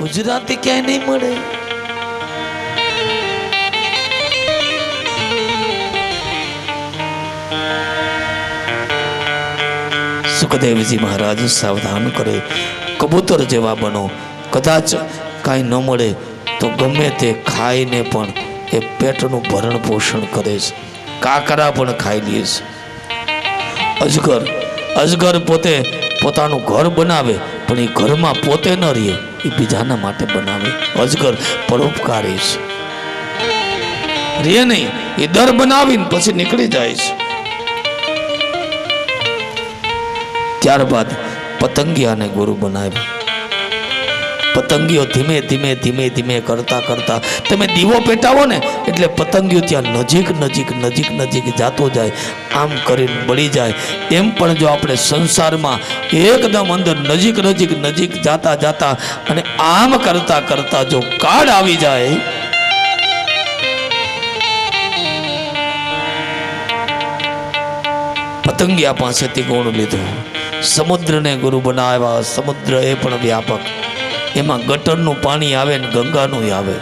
ગુજરાતી ક્યાંય નહીં મળે. સુખદેવજી મહારાજ સાવધાન કરે, કબૂતર જેવા બનો. કદાચ કાંઈ ન મળે તો ગમે તે ખાઈને પણ એ પેટનું ભરણ પોષણ કરે છે. કાકરા પણ ખાઈ લે છે. અજગર પોતે પોતાનું ઘર બનાવે પણ એ ઘરમાં પોતે ન રહે, એ બીજાના માટે બનાવે. અજગર પરોપકારી છે, રે નહીં, એ દર બનાવીને પછી નીકળી જાય છે. ત્યારબાદ પતંગિયાને ગુરુ બનાવ્યા. પતંગિયો ધીમે ધીમે ધીમે ધીમે કરતા કરતા તમે દીવો પેટાવો ને એટલે પતંગિયો ત્યાં નજીક નજીક નજીક નજીક જાતો જાય, આમ કરીને બળી જાય. એમ પણ જો આપણે સંસારમાં એકદમ અંદર નજીક નજીક નજીક જાતા જાતા અને આમ કરતા કરતા જો કાળ આવી જાય, પતંગિયા પાસેથી ગુણ લીધું. સમુદ્રને ગુરુ બનાવ્યા. સમુદ્ર એ પણ વ્યાપક, એમાં ગટરનું પાણી આવે ને ગંગાનું આવે,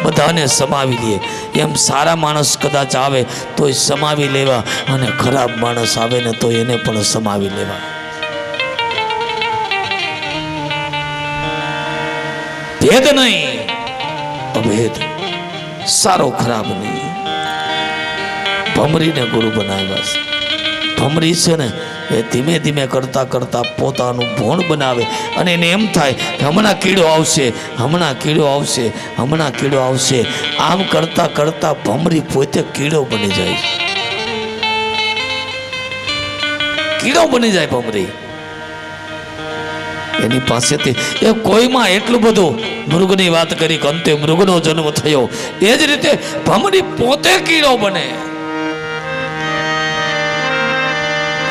બધાને સમાવી લે. એમ સારા માણસ કદાચ આવે તો એ સમાવી લેવા, અને ખરાબ માણસ આવે ને તો એને પણ સમાવી લેવા. ભેદ નહીં, અભેદ, સારો ખરાબ નહીં. ભમરીને ગુરુ બનાવ્યા છે. ભમરી છે ને એ ધીમે ધીમે કરતા કરતા પોતાનું ભોણ બનાવે, અને એને એમ થાય કે હમણાં કીડો આવશે, હમણાં કીડો આવશે, હમણાં કીડો આવશે. આમ કરતા કરતા ભમરી પોતે કીડો બની જાય. કીડો બની જાય ભમરી. એની પાસેથી એ કોઈમાં એટલું બધું મૃગની વાત કરી કે અંતે મૃગનો જન્મ થયો. એ જ રીતે ભમરી પોતે કીડો બને.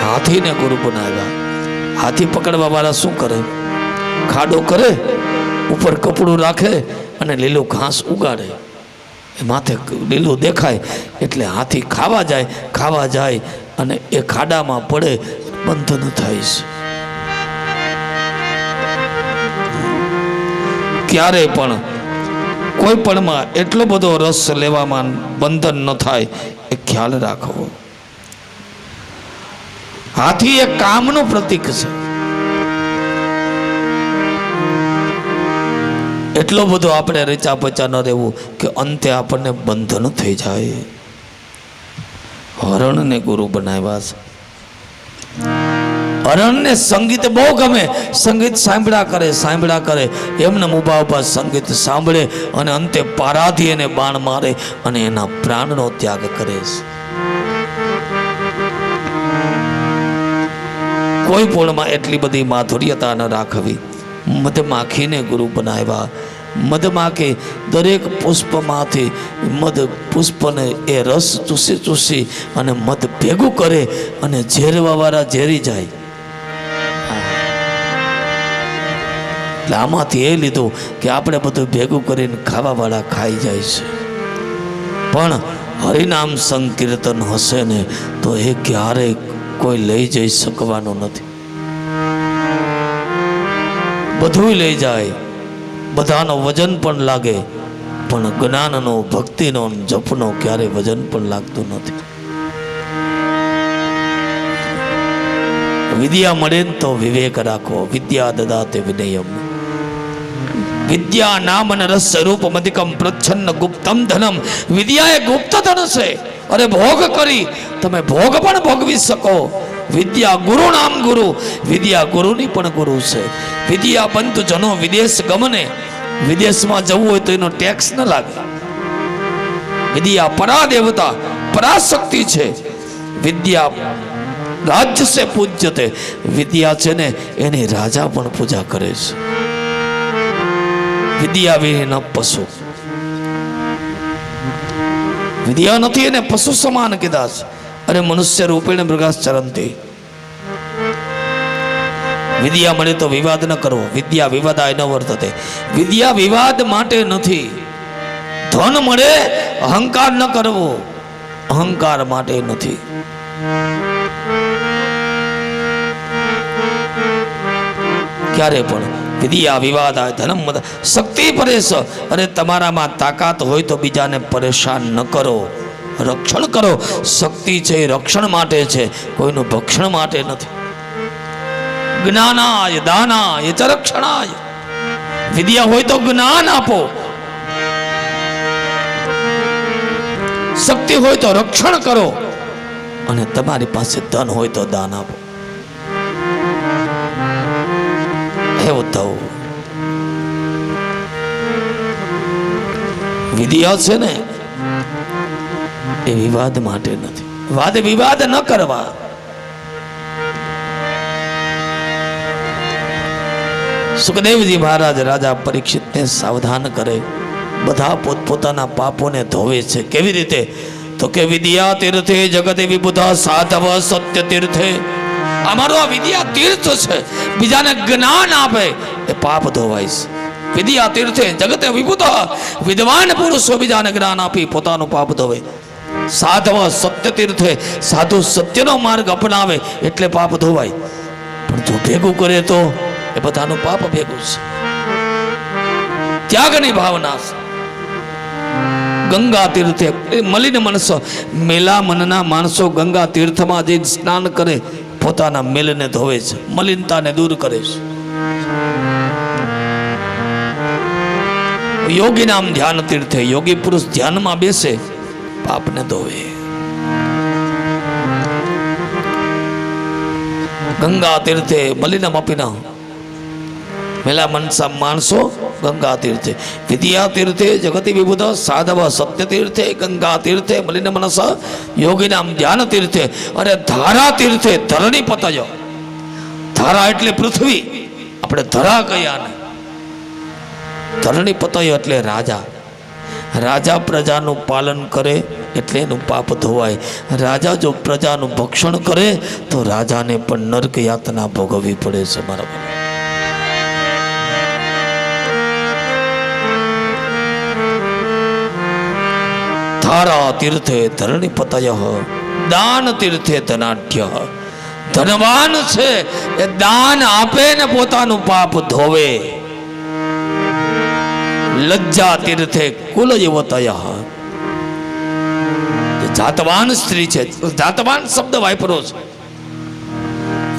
હાથીને ગુરુ બનાવ્યા. હાથી પકડવા વાળા શું કરે? ખાડો કરે, ઉપર કપડું રાખે અને લીલું ઘાસ ઉગાડે. એ માથે લીલું દેખાય એટલે હાથી ખાવા જાય અને એ ખાડામાં પડે, બંધન થાય છે. ક્યારે પણ કોઈ પણમાં એટલો બધો રસ લેવામાં બંધન ન થાય, એ ખ્યાલ રાખવો. હાથી એ કામનું પ્રતીક છે. એટલો બધો આપણે રેચા પચા ન રહેવું કે અંતે આપણને બંધન થઈ જાય. હરણને ગુરુ બનાવ્યા છે. હરણને સંગીત બહુ ગમે. સંગીત સાંભળ્યા કરે એમને ઉભા સંગીત સાંભળે અને અંતે પારાથી એને બાણ મારે અને એના પ્રાણનો ત્યાગ કરે છે. કોઈ પૂર્ણમાં એટલી બધી માધુર્યતા ન રાખવી. મધમાખીને ગુરુ બનાવ્યા. મધમાખી દરેક પુષ્પમાંથી મધ પુષ્પને એ રસ ચૂસી અને મધ ભેગું કરે અને ઝેરવાવાળા ઝેરી જાય. એટલે આમાંથી એ લીધું કે આપણે બધું ભેગું કરીને ખાવાવાળા ખાઈ જાય છે. પણ હરિનામ સંકીર્તન હશે ને તો એ ક્યારેય કોઈ લઈ જઈ શકવાનું નથી. બધું લઈ જાય, બધાનો વજન પણ લાગે, પણ જ્ઞાનનો, ભક્તિનો, જપનો ક્યારેય વજન પણ લાગતું નથી. વિદ્યા મળે તો વિવેક રાખો. વિદ્યા દદાતે વિનયમ. વિદ્યા નામ અને રસ સ્વરૂપ મધિકમ પ્રચ્છન્ન ગુપ્તમ ધનમ. વિદ્યા એ ગુપ્ત ધન છે. અરે ભોગ કરી તમે ભોગ પણ ભોગવી શકો. વિદ્યા ગુરુ નામ ગુરુ. વિદ્યા ગુરુની પણ ગુરુ છે. વિદ્યા બંતુ જનો વિદેશ ગમને. વિદેશમાં જવું હોય તો એનો ટેક્સ ન લાગે. વિદ્યા પરાદેવતા, પરાશક્તિ છે. વિદ્યા રાજ્ય સે પૂજ્યતે. વિદ્યા છે ને એની રાજા પણ પૂજા કરે છે. વિદ્યા વિહીન પશુ. વિદ્યા નથી એને પશુ સમાન કીધા છે. અરે મનુષ્ય રૂપેણ મૃગાશ્ચરંતી. વિદ્યા મળે તો વિવાદ ન કરવો. વિદ્યા વિવાદાય ન વર્તતે. વિદ્યા વિવાદ માટે નથી. ધન મળે અહંકાર ન કરવો, અહંકાર માટે નથી. ક્યારે પણ વિદ્યા વિવાદાય ધનમ મદ શક્તિ પરેશ. અરે તમારામાં તાકાત હોય તો બીજાને પરેશાન ન કરો, રક્ષણ કરો. શક્તિ છે એ રક્ષણ માટે છે, કોઈનું ભક્ષણ માટે નથી. જ્ઞાનાય દાનાય ચ રક્ષણાય. વિદ્યા હોય તો જ્ઞાન આપો, શક્તિ હોય તો રક્ષણ કરો, અને તમારી પાસે ધન હોય તો દાન આપો. એવું થવું. વિદ્યા છે ને એ વિવાદ માટે નથી. વાદ વિવાદ ન કરવા. સુખદેવજી મહારાજ રાજા પરીક્ષિતને સાવધાન કરે. બધા પોતપોતાના પાપોને ધોવે છે. કેવી રીતે? તો કે વિદ્યા તીર્થે જગતે વિબુધા સાધવ સત્ય તીર્થે. અમારો આ વિદ્યા તીર્થ છે, બીજાને જ્ઞાન આપે એ પાપ ધોવાય છે. વિદ્યા તીર્થે જગતે વિબુધા, વિદ્વાન પુરુષો બીજાને જ્ઞાન આપી પોતાનું પાપ ધોવે. સાધવ સત્ય તીર્થે, સાધુ સત્યનો માર્ગ અપનાવે એટલે પાપ ધોવાય. પણ જો ભેગું કરે તો એ બધાનું પાપ ભેગું છે. ત્યાગની ભાવના છે. ગંગા તીર્થે મલિન માણસો, મેલા મનના માણસો ગંગા તીર્થમાં જઈને સ્નાન કરે, પોતાના મેલને ધોવે છે, મલિનતાને દૂર કરે છે. યોગી નામ ધ્યાન તીર્થે, યોગી પુરુષ ધ્યાનમાં બેસે, પાપને ધોવે. ગંગા તીર્થે મલિનમ અપિના, મેલા મનસા માણસો ગંગા તીર્થે. વિદ્યા તીર્થે જગતિ વિબુધ સાધવ સત્ય તીર્થે, ગંગા તીર્થે મલિન મનસ યોગી નામ ધ્યાન તીર્થે. અને ધારા તીર્થે ધરણી પતય. ધારા એટલે પૃથ્વી, આપણે ધરા કયા ને. ધરણી પતય એટલે રાજા. રાજા પ્રજાનું પાલન કરે એટલે એનું પાપ ધોવાય. રાજા જો પ્રજાનું ભક્ષણ કરે તો રાજાને પણ નરક યાતના ભોગવવી પડે છે. મારા ધારા તીર્થે ધરણી પતય, દાન તીર્થે ધનાઢ્ય. ધનવાન છે એ દાન આપે ને પોતાનું પાપ ધોવે. લજ્જા તીર્થે કુલ યુવતય. જાતવાન સ્ત્રી છે, જાતવાન શબ્દ વાપરો છે,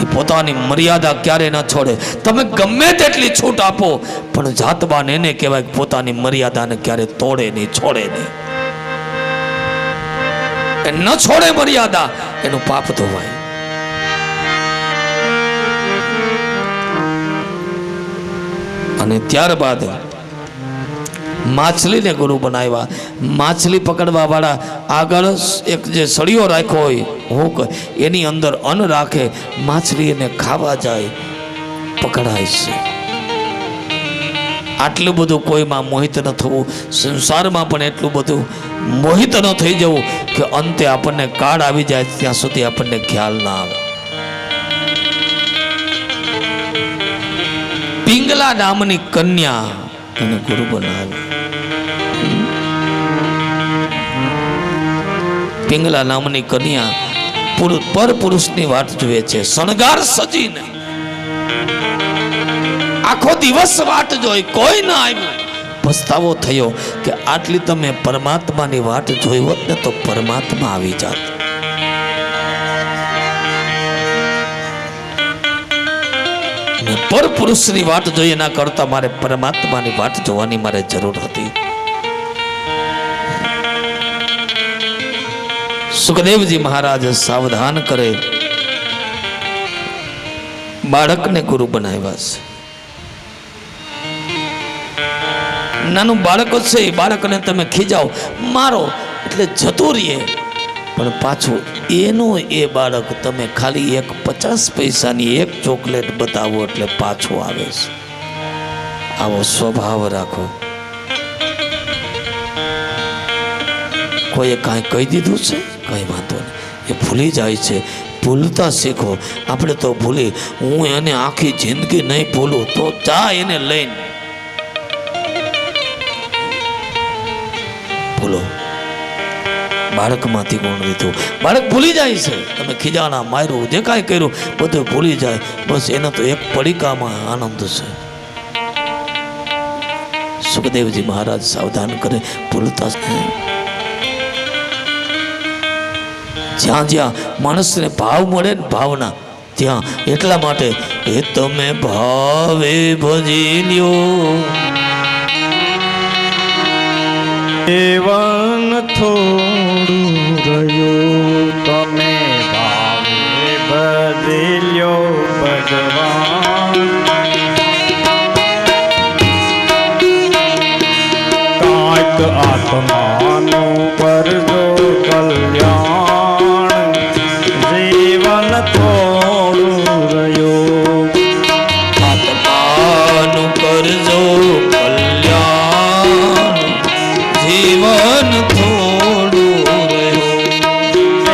એ પોતાની મર્યાદા ક્યારે ન છોડે. તમે ગમે તેટલી છૂટ આપો પણ જાતવાન એને કહેવાય પોતાની મર્યાદાને ક્યારે તોડે નહીં, છોડે નહીં. ન છોડે મર્યાદા, એનું પાપ ધોવાય. અને ત્યારબાદ માછલીને ગુરુ બનાવ્યા. માછલી પકડવા વાળા આગળ એક જે સળિયો રાખ્યો હોય હુક, એની અંદર અન્ન રાખે, માછલી એને ખાવા જાય, પકડાય છે. આટલું બધું કોઈમાં મોહિત ન થવું, સંસારમાં પણ એટલું બધું મોહિત ન થઈ જવું કે અંતે આપણને કાળ આવી જાય ત્યાં સુધી આપણને ખ્યાલ ના આવે. પિંગલા નામની કન્યા એને ગુરુ બનાવે. પિંગલા નામની કન્યા પર પુરુષની વાત જુએ છે, શણગાર સજીને આખો દિવસ વાટ જોઈ, કોઈ ના આવ્યું. પસ્તાવો થયો કે આટલી તમે પરમાત્માની વાટ જોઈ હોત ને તો પરમાત્મા આવી જાત. પર પુરુષની વાટ જોઈએ ના કરતા મારે પરમાત્માની વાટ જોવાની મારે જરૂર હતી. સુખદેવજી મહારાજ સાવધાન કરે, બાળકને ગુરુ બનાવ્યા છે. નાનું બાળક છે, એ બાળકને તમે ખીજાવ, મારો એટલે જતું રહીએ, પણ પાછું એનું એ બાળક તમે ખાલી એક 50 પૈસાની એક ચોકલેટ બતાવો એટલે પાછું આવે છે. આવો સ્વભાવ રાખો. કોઈએ કાંઈ કહી દીધું છે, કંઈ વાંધો નહીં, એ ભૂલી જાય છે. ભૂલતા શીખો. આપણે તો ભૂલી, હું એને આખી જિંદગી નહીં ભૂલું તો જા એને લઈને ભૂલો. બાળકમાંથી ગુણ લીધું, બાળક ભૂલી જાય છે. તમે ખીજાણા, માર્યું, જે કાંઈ કર્યું બધું ભૂલી જાય. બસ એને તો એક પડીકામાં આનંદ છે. સુખદેવજી મહારાજ સાવધાન કરે, ભૂલતા જ્યાં જ્યાં માણસને ભાવ મળે ને ભાવના ત્યાં, એટલા માટે એ તમે ભાવે ભજી લ્યો. જીવન થોડું રહ્યું તમે ભાવે ભજી લ્યો ભગવાન. કાંઈક આત્માનું કરજો કલ્યાણ, જીવન થોડું રહ્યું. આત્માનું કરજો કલ્યાણ, જીવન થોડું રહ્યું.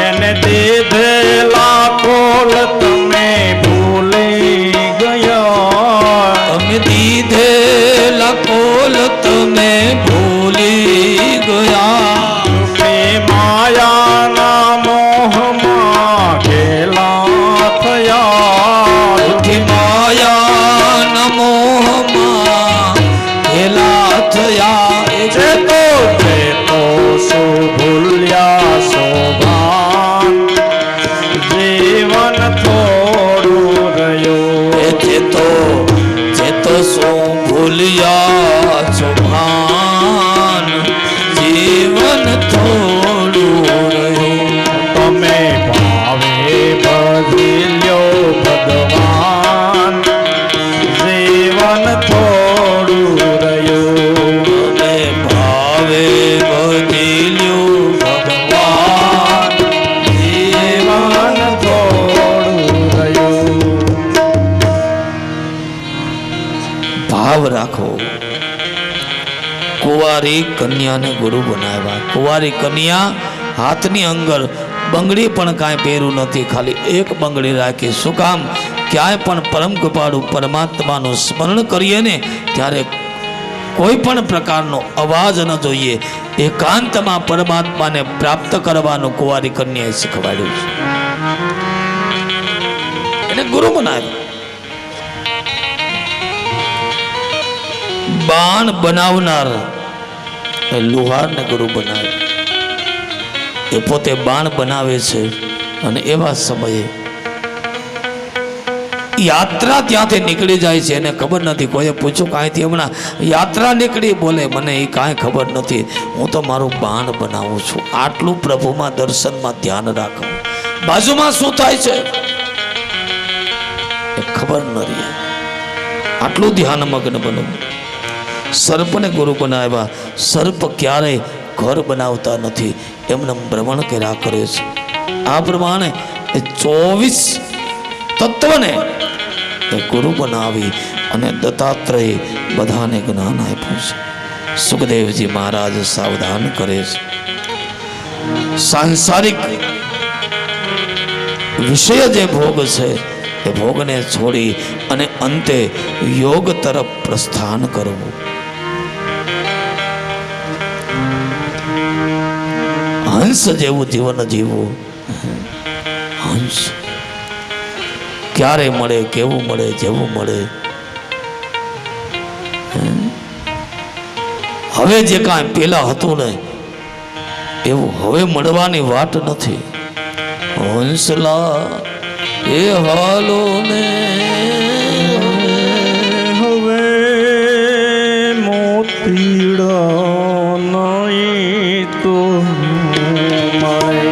એને દીધેલા કોલ તમે ભૂલી ગયા, તમે દીધેલા કોલ તમે ભૂલી ગયા. તે માયાના મોહમાં ઘેલા થયા. ઉઠી માયાના મોહમાં ઘેલા થયા. જે તો શું ભૂલ્યા શોભાન, જીવન થોડું રહ્યું. જે તો શું ભૂલ્યા છો ભાન, જીવન થોડું રહ્યું. તમે ભાવે ભજી લ્યો ભગવાન, જીવન થોડું રહ્યું. તમે ભાવે ભજી લ્યો ભગવાન, જીવન થોડું રહ્યું. ભાવ રાખો. કુંવારી કન્યાને ગુરુ બનાવ્યા. કુંવારી કન્યા હાથની અંગર બંગડી પણ કાંઈ પહેર્યું નથી, ખાલી એક બંગડી રાખી. શું કામ? ક્યાંય પણ પરમ કૃપાળુ પરમાત્માનું સ્મરણ કરીએ ને ત્યારે કોઈ પણ પ્રકારનો અવાજ ન જોઈએ. એકાંતમાં પરમાત્માને પ્રાપ્ત કરવાનું કુંવારી કન્યાએ શીખવાડ્યું છે, એને ગુરુ બનાવ્યા. બાણ બનાવનાર લુહારને ગુરુ બનાવે. એ પોતે બાણ બનાવે છે અને એવા સમયે યાત્રા ત્યાંથી નીકળી જાય છે, એને ખબર નથી. કોઈએ પૂછ્યું કાંઈથી હમણાં યાત્રા નીકળી? બોલે મને એ કાંઈ ખબર નથી, હું તો મારું બાણ બનાવું છું. આટલું પ્રભુમાં દર્શનમાં ધ્યાન રાખો. બાજુમાં શું થાય છે એ ખબર ન રહે, આટલું ધ્યાન મગ્ન બનવું. સર્પને ગુરુ બનાવ્યા. સર્પ ક્યારેય ઘર બનાવતા નથી, એમને ભ્રમણ કર્યા કરે છે. આ પ્રમાણે 24 તત્વને એ ગુરુ બનાવી અને દત્તાત્રેય બધાને જ્ઞાન આપ્યું છે. સુખદેવજી મહારાજ સાવધાન કરે છે. સાંસારિક વિષય જે ભોગ છે એ ભોગને છોડી અને અંતે યોગ તરફ પ્રસ્થાન કરવું. હંસ જેવું જીવન જીવવું. હંસ ક્યારે મળે, કેવું મળે, જેવું મળે. હવે જે કાંઈ પેલા હતું ને એવું હવે મળવાની વાત નથી. હંસલા એ હાલો ને હવે મોતીડા નહીં તો મળે.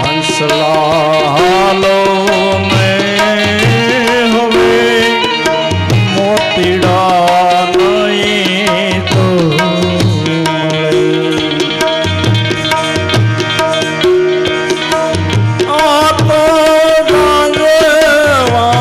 હંસલા હાલો ને હવે મોતીડા નહીં તો મળે. આ તો ગાંજવા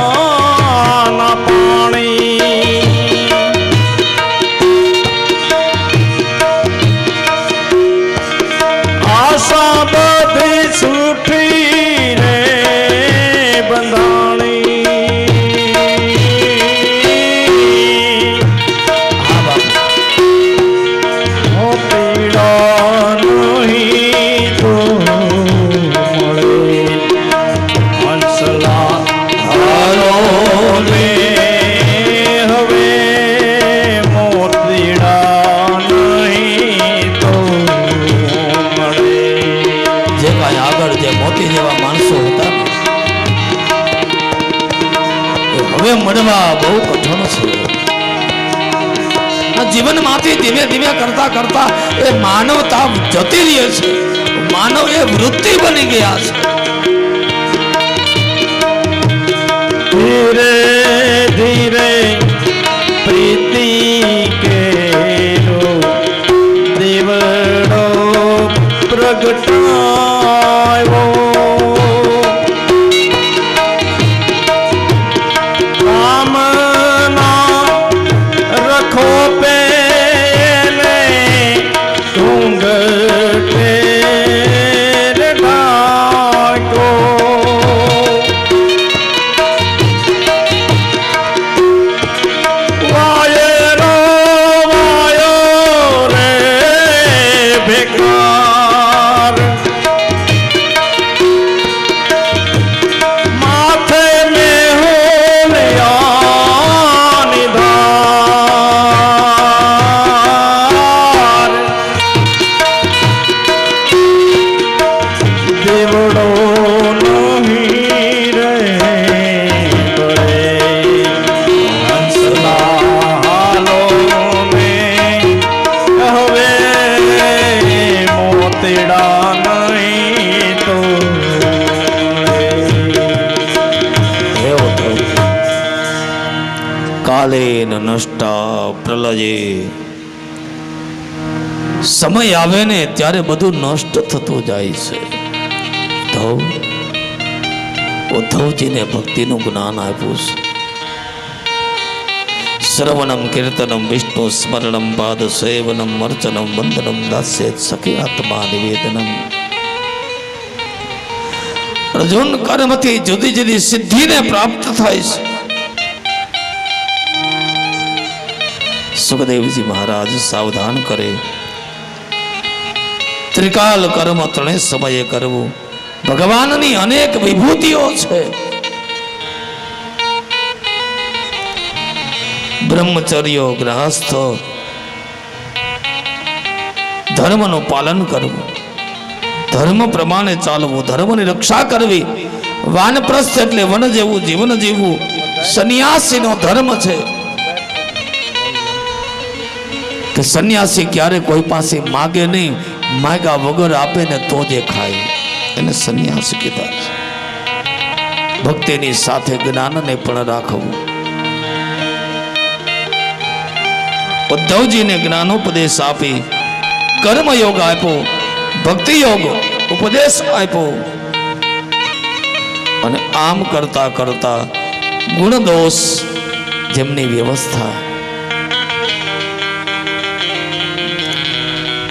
જીવનમાંથી ધીમે ધીમે કરતા કરતા એ માનવતા જતી રહી છે. માનવ એ વૃત્તિ બની ગયા છે. ધીરે ધીરે પ્રીતિ કેરો દેવડો પ્રગટાયો. કામના રખો પેલે ઘૂંઘટે ઢાંકો. વાયરો વાયો રે બેકાર, માથે મેહુલિયાની ધાર. દેવડો નહીં રે ગળે, હંસના હાલો મેં હવે મોતેડા નહીં તો કાલે નષ્ટા પ્રલયે. સમય આવે ને ત્યારે બધું નષ્ટ થતું જાય છે. ઉદ્ધવજીને ભક્તિનું જ્ઞાન આપ્યું છે. શ્રવણમ કીર્તનમ વિષ્ણુ સ્મરણમ પાદ સેવનમ અર્ચનમ વંદનમ દાસ્યેત સખી આત્મા નિવેદનમ. અર્જુન કર્મથી જુદી જુદી સિદ્ધિને પ્રાપ્ત થાય છે. સુખદેવજી મહારાજ સાવધાન કરે. ત્રિકાલ કર્મ ત્રણે સમયે કરવું. ભગવાનની અનેક વિભૂતિઓ છે. બ્રહ્મચર્ય, ગ્રહસ્થ, ધર્મનું પાલન કરવું, ધર્મ પ્રમાણે ચાલવું, ધર્મની રક્ષા કરવી. વાનપ્રસ્થ એટલે વન જેવું જીવન જીવવું સંન્યાસીનો ધર્મ છે. કે સંન્યાસી ક્યારે કોઈ પાસે માગે નહીં, માગ્યા વગર આપે ને તો જે ખાય, એને સંન્યાસ કીધા છે. ભક્તિની સાથે જ્ઞાનને પણ રાખવું. ઉદ્ધવજીને જ્ઞાનોપદેશ આપી કર્મયોગ આપ્યો, ભક્તિ યોગ ઉપદેશ આપ્યો. અને આમ કરતા કરતા ગુણ દોષ જેમની વ્યવસ્થા.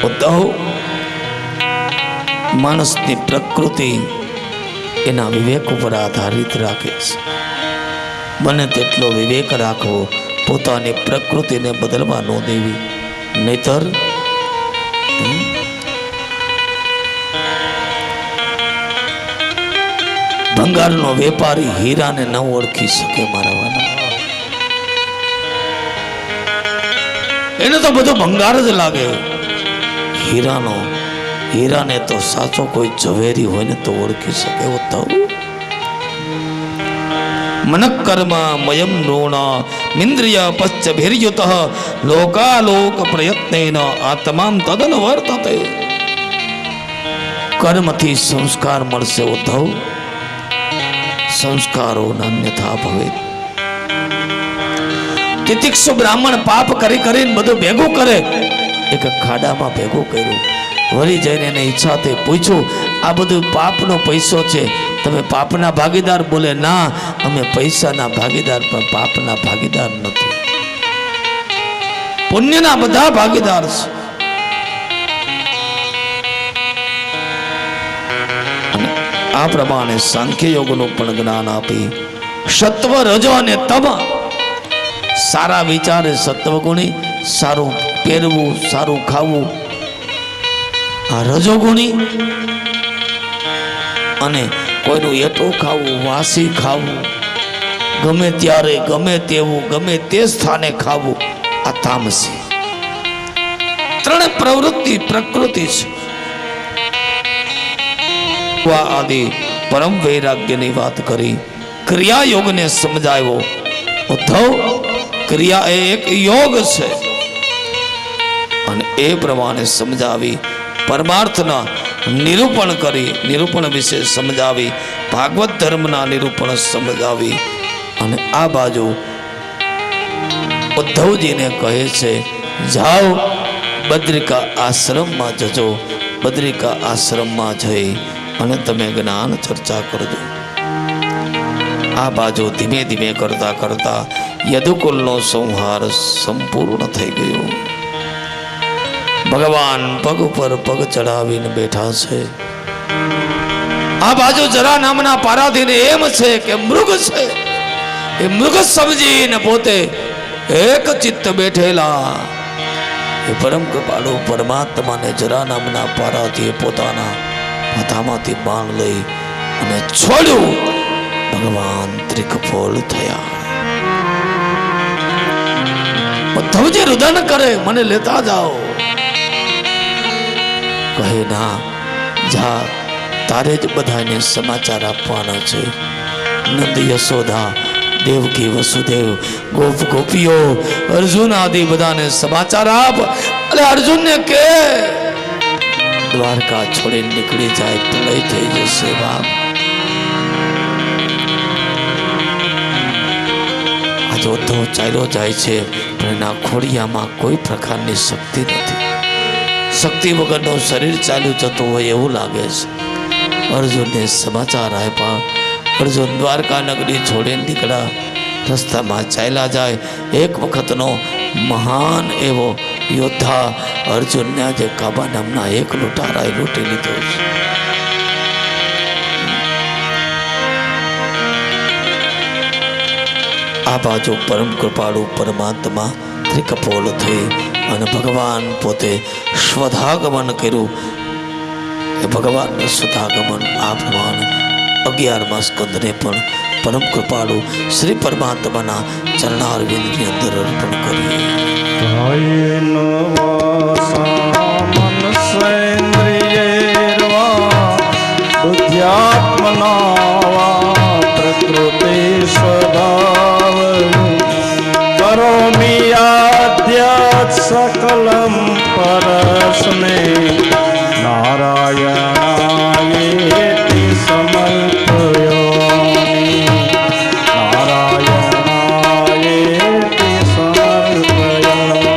ઉદ્ધવ માણસની પ્રકૃતિ એના વિવેક ઉપર આધારિત રાખે છે. બને તેટલો વિવેક રાખવો, પોતાની પ્રકૃતિને બદલવા ન દેવી, નહીતર ભંગારનો વેપારી હીરાને ન ઓળખી શકે. મારવાના એને તો બધું ભંગાર જ લાગે. હીરાને તો સાચો કોઈ ઝવેરી હોય ને તો ઓળખી શકે. ઉદ્ધવ મનકર્મ મયમ નૃણ મિન્દ્રિય પશ્ચ ભીર્યુત લોકાલોક પ્રયત્નેન આત્મામ તદન વર્તતે. કર્મથી સંસ્કાર મળશે ઉદ્ધવ, સંસ્કારો અન્યથા ભવે. તિતિક્ષુ બ્રાહ્મણ પાપ કરી કરીને બધું ભેગું કરે, એક ખાડામાં ભેગું કર્યું. વળી જઈને એને ઈચ્છાથી પૂછ્યું, આ બધું પાપનો પૈસો છે, તમે પાપના ભાગીદાર? બોલે ના, અમે પૈસાના ભાગીદાર પણ પાપના ભાગીદાર નથી, પુણ્યના બધા ભાગીદાર છે. અને આ પ્રમાણે સાંખ્ય યોગનું પણ જ્ઞાન આપી સત્વ, રજો અને તમ. સારા વિચારે સત્વગુણી, સારું પહેરવું, સારું ખાવું આ રજોગુણી, અને કોઈનું એટું ખાવું, વાસી ખાવું, ગમે ત્યારે ગમે તેવું ગમે તે સ્થાને ખાવું આ તામસી. ત્રણ પ્રવૃત્તિ પ્રકૃતિ છે. આદિ પરમ વૈરાગ્યની વાત કરી. ક્રિયા યોગને સમજાવ્યો. ઉદ્ધવ, ક્રિયા એ એક યોગ છે. એ પ્રમાણે સમજાવી, પરમાર્થના નિરૂપણ કરી, નિરૂપણ વિશે સમજાવી, ભાગવત ધર્મના નિરૂપણ સમજાવી અને આ બાજુ ઉદ્ધવજીને કહે છે જાઓ બદ્રિકા આશ્રમમાં જજો, બદ્રિકા આશ્રમમાં જઈ અને તમે જ્ઞાન ચર્ચા કરજો. આ બાજુ ધીમે ધીમે કરતા કરતા યદુકુલનો સંહાર સંપૂર્ણ થઈ ગયો. ભગવાન પગ ઉપર પગ ચડાવીને બેઠા છે. આ બાજુ જરા નામના પારાધીન એમ છે કે મૃગ છે, એ મૃગ સમજીને પોતે એક ચિત્ત બેઠેલા એ પરમ કૃપાળુ પરમાત્માને જરા નામના પારાથી પોતાના માથામાંથી બાણ લઈ અને છોડ્યું. ભગવાન ત્રિકફોલ થયા. ઉદ્ધવજી રુદન કરે મને લેતા જાઓ. કહે ના જા, તારે જ બધાને સમાચાર આપવાના છે. નંદ યશોદા દેવકી વસુદેવ ગોપ ગોપીઓ અર્જુન આદિ બધાને સમાચાર આપ. અને અર્જુનને કે દ્વારકા છોડીને નીકળી જાય, પ્રલય થઈ જશે બાપ. આજે ઉદ્ધવ ચાલ્યો જાય છે પણ એના ખોડિયામાં કોઈ પ્રકારની શક્તિ નથી. શક્તિ વગરનું શરીર ચાલ્યું જતું હોય એવું લાગે છે. અર્જુનને સમાચાર આપ્યા. અર્જુન દ્વારકા નગરી છોડીને નીકળ્યા. રસ્તામાં ચાલ્યા જાય. એક વખતનો મહાન એવો યોદ્ધા અર્જુનને આજે કાબા નામના એક લૂંટારાએ લૂંટી લીધો છે. આ બાજુ પરમ કૃપાળુ પરમાત્મા ત્રિકપોલ થઈ અને ભગવાન પોતે સ્વધાગમન કર્યું. એ ભગવાનનું સ્વધાગમન આ પ્રમાણે 11મા સ્કંદને પણ પરમ કૃપાળુ શ્રી પરમાત્માના ચરણારવિંદની અંદર અર્પણ કરીએ. પ્રકૃતિ સ્વભાવ કરોમિ આદ્યાત સકલમ પરસ્મે નારાયણાયેતિ સમર્પયામિ. નારાયણાયેતિ સમર્પયામિ.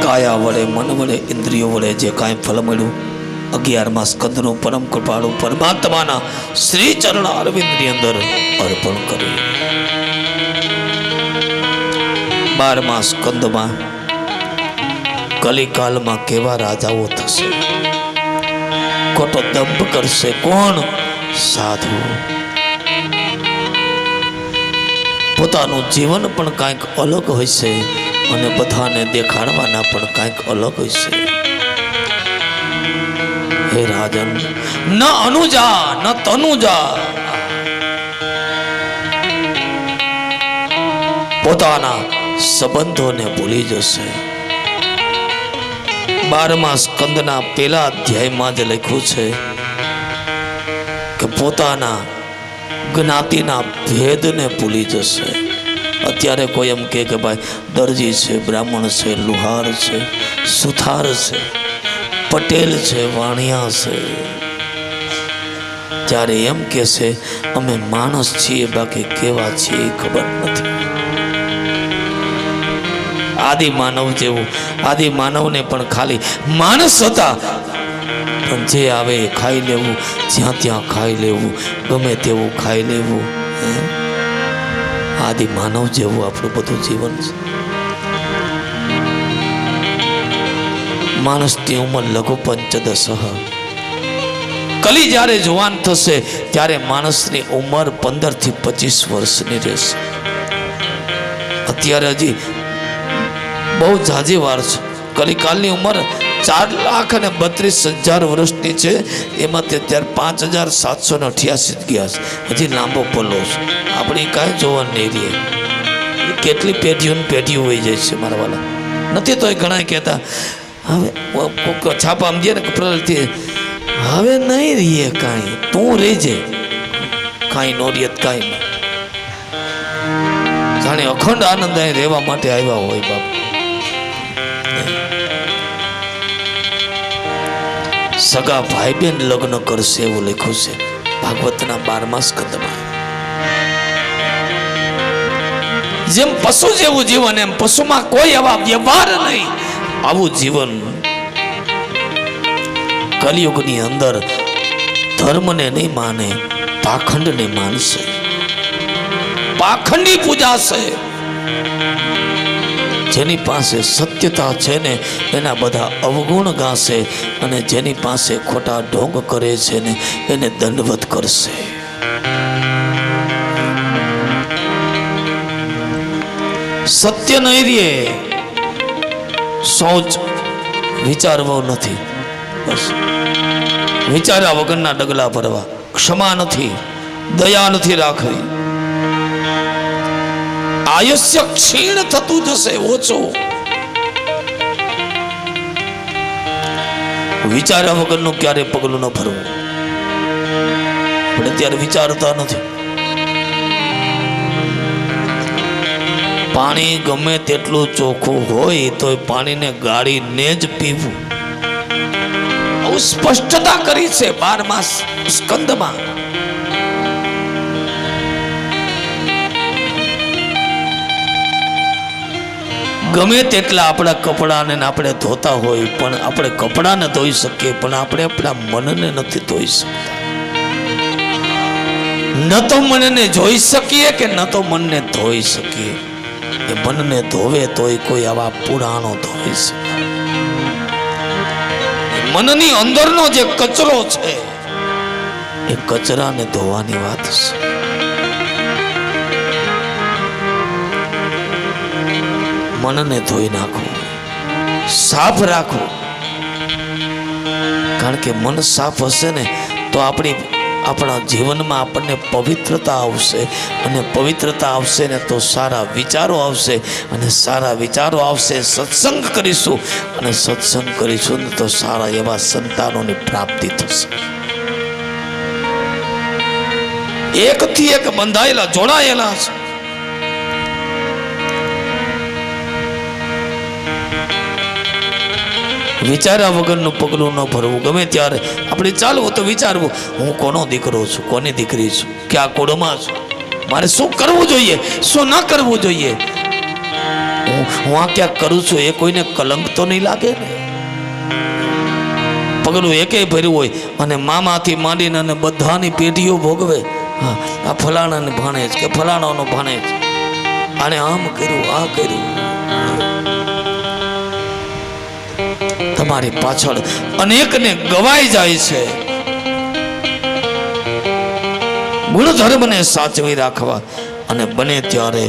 કાયા વડે, મન વડે, ઇન્દ્રિયો વડે જે કાંઈ ફળ મળ્યું 11મા સ્કંદનું પરમ કૃપાળુ પરમાત્માના શ્રી ચરણ અરવિંદની અંદર અર્પણ કર્યું. 12મા સ્કંદમાં કલિકાલમાં કેવા રાજાઓ થશે, ખોટો દંભ કરશે. કોણ? સાધુ. પોતાનું જીવન પણ કાંઈક અલગ હોય છે અને બધાને દેખાડવાના પણ કાંઈક અલગ હોય છે. હે રાજન, ન અનુજા ન તનુજા, પોતાના સંબંધોને ભૂલી જશે. 12મા સ્કંદના પહેલા અધ્યાયમાં જ લખ્યું છે કે પોતાના જ્ઞાતિના ભેદને ભૂલી જશે. અત્યારે કોઈ એમ કે ભાઈ દરજી છે, બ્રાહ્મણ છે, લુહાર છે, સુથાર છે, પટેલ છે, વાણિયા છે, ત્યારે એમ કે છે અમે માણસ છીએ, બાકી કેવા છીએ એ ખબર નથી. આદિ માનવ જેવું, આદિ માનવને પણ ખાલી માણસ હતા, પણ જે આવે એ ખાઈ લેવું, જ્યાં ત્યાં ખાઈ લેવું, ગમે તેવું ખાઈ લેવું. આદિ માનવ જેવું આપણું બધું જીવન છે. માણસની ઉંમર લઘુ પંચદશ. કલી જ્યારે જવાન થશે ત્યારે માણસની ઉંમર 15 થી 25 વર્ષની રહેશે. અત્યારે હજી બહુ ઝાઝી વાર છે. કલિકાલની ઉંમર 4,32,000 વર્ષની છે. એમાંથી અત્યારે 5,788 ગયા છે. હજી લાંબો પલ્લો છે. આપણી કાંઈ જોવા નહીં રહીએ. કેટલી પેઢીઓ હોઈ જાય છે મારા વાલા. નથી તો એ ઘણા કહેતા હવે છાપા સમજીએ ને પ્રલથી હવે નહીં રહીએ કાંઈ, તું રહેજે. કાંઈ નો રીત કાંઈ નહીં. જાણે અખંડ આનંદ અહીં રહેવા માટે આવ્યા હોય બાપ. સગા ભાઈ બેન લગ્ન કરશે એવું લખ્યું છે ભાગવતના 12મા સ્કંદમાં. જેમ પશુ જેવું જીવન એમ પશુમાં કોઈ એવા વ્યવહાર નહીં, આવું જીવન કલિયુગની અંદર ધર્મને નહીં માને, પાખંડને માનશે, પાખંડી પૂજાશે. જેની પાસે સત્યતા છે ને એના બધા અવગુણ ગાશે, અને જેની પાસે ખોટા ઢોંગ કરે છે ને એને દંડવત કરશે. સત્ય નહીં રે, શૌચ વિચારવો નથી, બસ વિચાર્યા વગરના ડગલા ભરવા, ક્ષમા નથી, દયા નથી રાખવી. આયુષ્ય ક્ષીણ થતું જશે, ઓછો. વિચાર્યા વગરનું ક્યારે પગલું ન ભરવું. પણ અત્યારે વિચારતા નથી. પાણી ગમે તેટલું ચોખ્ખું હોય તો પાણીને ગાળીને જ પીવું. આવું સ્પષ્ટતા કરી છે 12મા સ્કંદમાં. ગમે તેટલા આપણા કપડાને આપણે ધોતા હોય, પણ આપણે કપડાને ધોઈ શકીએ, પણ આપણે આપણા મનને નથી ધોઈ શકતા. ન તો મનને જોઈ શકીએ કે ન તો મનને ધોઈ શકીએ. એ મનને ધોવે તોય કોઈ આવા પુરાણો ધોઈ શકે. મનની અંદરનો જે કચરો છે એ કચરાને ધોવાની વાત છે. મનને ધોઈ નાખવું, સાફ રાખવું. કારણ કે મન સાફ હશે ને તો આપણા જીવનમાં આપણને પવિત્રતા આવશે, અને પવિત્રતા આવશે ને તો સારા વિચારો આવશે, અને સારા વિચારો આવશે સત્સંગ કરીશું, અને સત્સંગ કરીશું ને તો સારા એવા સંતાનોની પ્રાપ્તિ થશે. એકથી એક બંધાયેલા જોડાયેલા છે. વિચાર્યા વગરનું પગલું ન ભરવું. ગમે ત્યારે આપણે ચાલવું તો વિચારવું, હું કોનો દીકરો છું, કોની દીકરી છું, ક્યાં કુળમાં છું, મારે શું કરવું જોઈએ, શું ન કરવું જોઈએ. હું આ ક્યાંક કરું છું એ કોઈને કલંક તો નહીં લાગે ને. પગલું એકે ભર્યું હોય અને મામાથી માંડીને અને બધાની પેઢીઓ ભોગવે. હા, આ ફલાણાને ભાણેજ કે ફલાણાનો ભાણેજ, આને આમ કર્યું, આ કર્યું. તમારી પાછળ અનેકને ગવાઈ જાય છે. ગુણધર્મને સાચવી રાખવા અને બને ત્યારે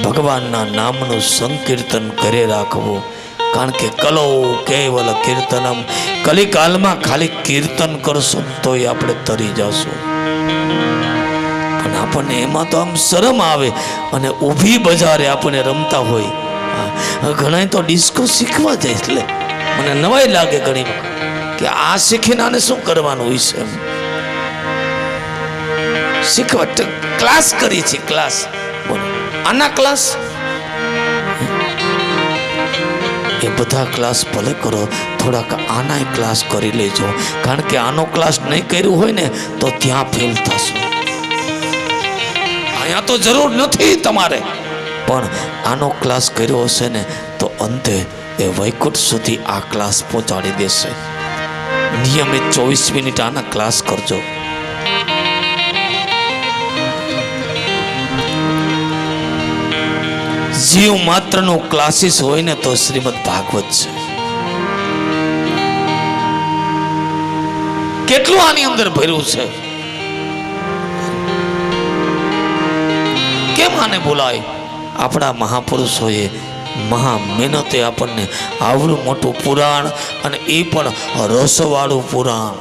ભગવાનના નામનું સંકીર્તન કરે રાખવું. કારણ કે કલો કેવલ કીર્તનમ, કલિકાલમાં ખાલી કીર્તન કરશું તોય આપણે તરી જશું. પણ આપણને એમાં તો આમ શરમ આવે, અને ઊભી બજારે આપણે રમતા હોય. ઘણા તો ડિસ્કો શીખવા જાય, એટલે મને નવાઈ લાગે ઘણી વખત કે આ શીખીને આને શું કરવાનું હોય છે. શીખવા ક્લાસ કરી છે, ક્લાસ. બોલો, આના ક્લાસ, એ બધા ક્લાસ ભલે કરો, થોડાક આના ક્લાસ કરી લેજો. કારણ કે આનો ક્લાસ નહીં કર્યું હોય ને તો ત્યાં ફેલ થશો. અહીંયા તો જરૂર નથી તમારે, પણ આનો ક્લાસ કર્યો હશે ને તો અંતે એ વૈકુંઠ સુધી આ ક્લાસ પહોંચાડી દેશે. નિયમિત 24 મિનિટ આના ક્લાસ કરજો. જીવ માત્રનો ક્લાસીસ હોય ને તો શ્રીમદ ભાગવત છે. કેટલું આની અંદર ભર્યું છે. કેમ આને બોલાય? આપણા મહાપુરુષોએ મહા મહેનતે આપણને આવડું મોટું પુરાણ, અને એ પણ રસવાળું પુરાણ,